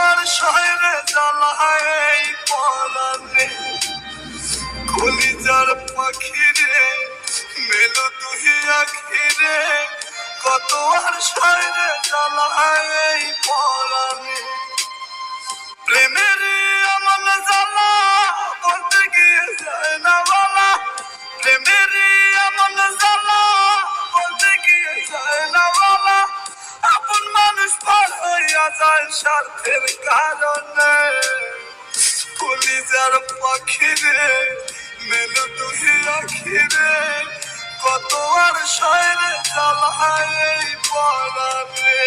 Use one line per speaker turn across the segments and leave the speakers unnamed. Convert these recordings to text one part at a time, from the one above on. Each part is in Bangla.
আর শহরে জ্বালায় পরানে কলিজার পাখি রে মেলো তুই আখিরে কত আর শহরে জ্বালায় পরানে প্রেমের আমল জ্বালা বলতে গিয়ে যায় না বলা প্রেমের আমল জ্বালা বলতে গিয়ে যায় না বলা আপন মানুষ পার হইয়া যায় স্বার্থের কারণে কলিজার পাখি রে মেলো তুই আখিরে কত আর শহরে জ্বালায় পরানে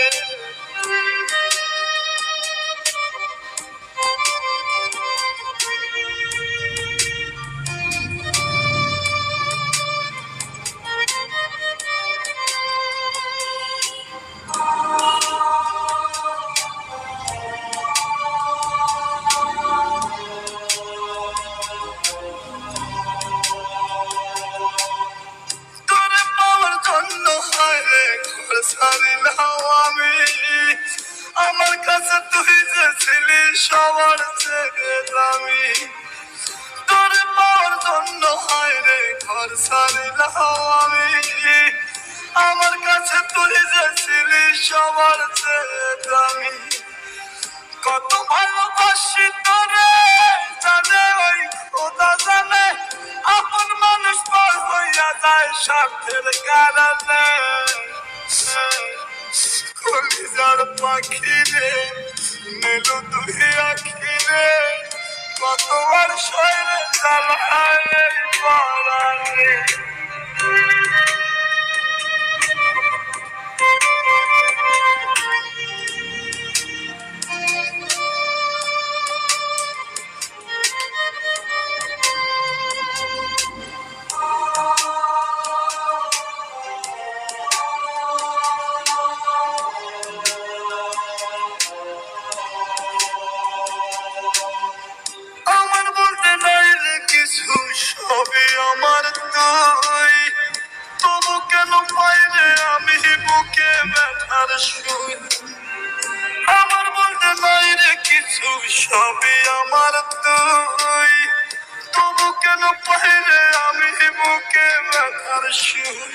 আমার কাছে তুই যে ছিলি সবার চেয়ে দামি তোর পাওয়ার জন্য হয় রে ঘর ছাড়িলাম আমি আমার কাছে তুই যে ছিলি সবার চেয়ে দামি কত ভালোবাসি তোরে জানে ওই খোদা জানে আপন মানুষ পার হইয়া যায় স্বার্থের কারণে কলিজার পাখি রে মেলো তুই আখিরে কত আর শহরে জ্বালায় পরানে সবই আমার তুই তবু কেন পাইলে আমি বুকে ব্যথার সুই আমার বলতে নাই রে কিছু সবই আমার তুই তবু কেন পাইলে আমি বুকে ব্যথার সুই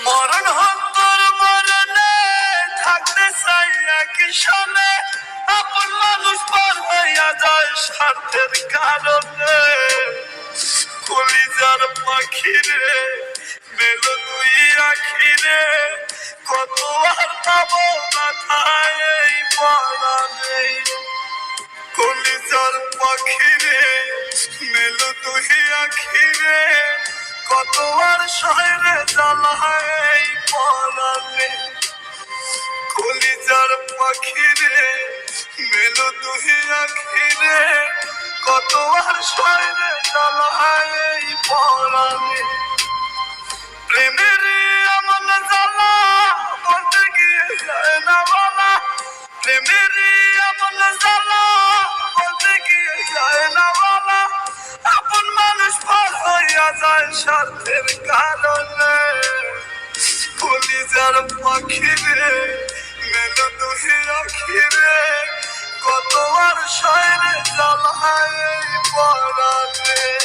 মরণ হন্তর মরণে থাকতে চাই একই সামনে আপন মানুষ পার হইয়া যায় স্বার্থের কারণে কলিজার পাখি রে মেলো তুই আখিরে কত আর পাবো না ঠাই পরানে কলিজার পাখি রে মেলো তুই আখিরে কত আর শহরে জ্বালায় পরানে কলিজার পাখি রে মেলো তুই আখিরে কত আর শহরে জ্বালায় পরানে প্রেমের আমল জ্বালা বলতে গিয়ে যায় না বলা প্রেমের আমল জ্বালা বলতে গিয়ে যায় না বলা আপন মানুষ পার হইয়া যায় স্বার্থের কারণে কলিজার পাখি রে মেলো তুই আখিরে কত আর শহরে জ্বালায় পরানে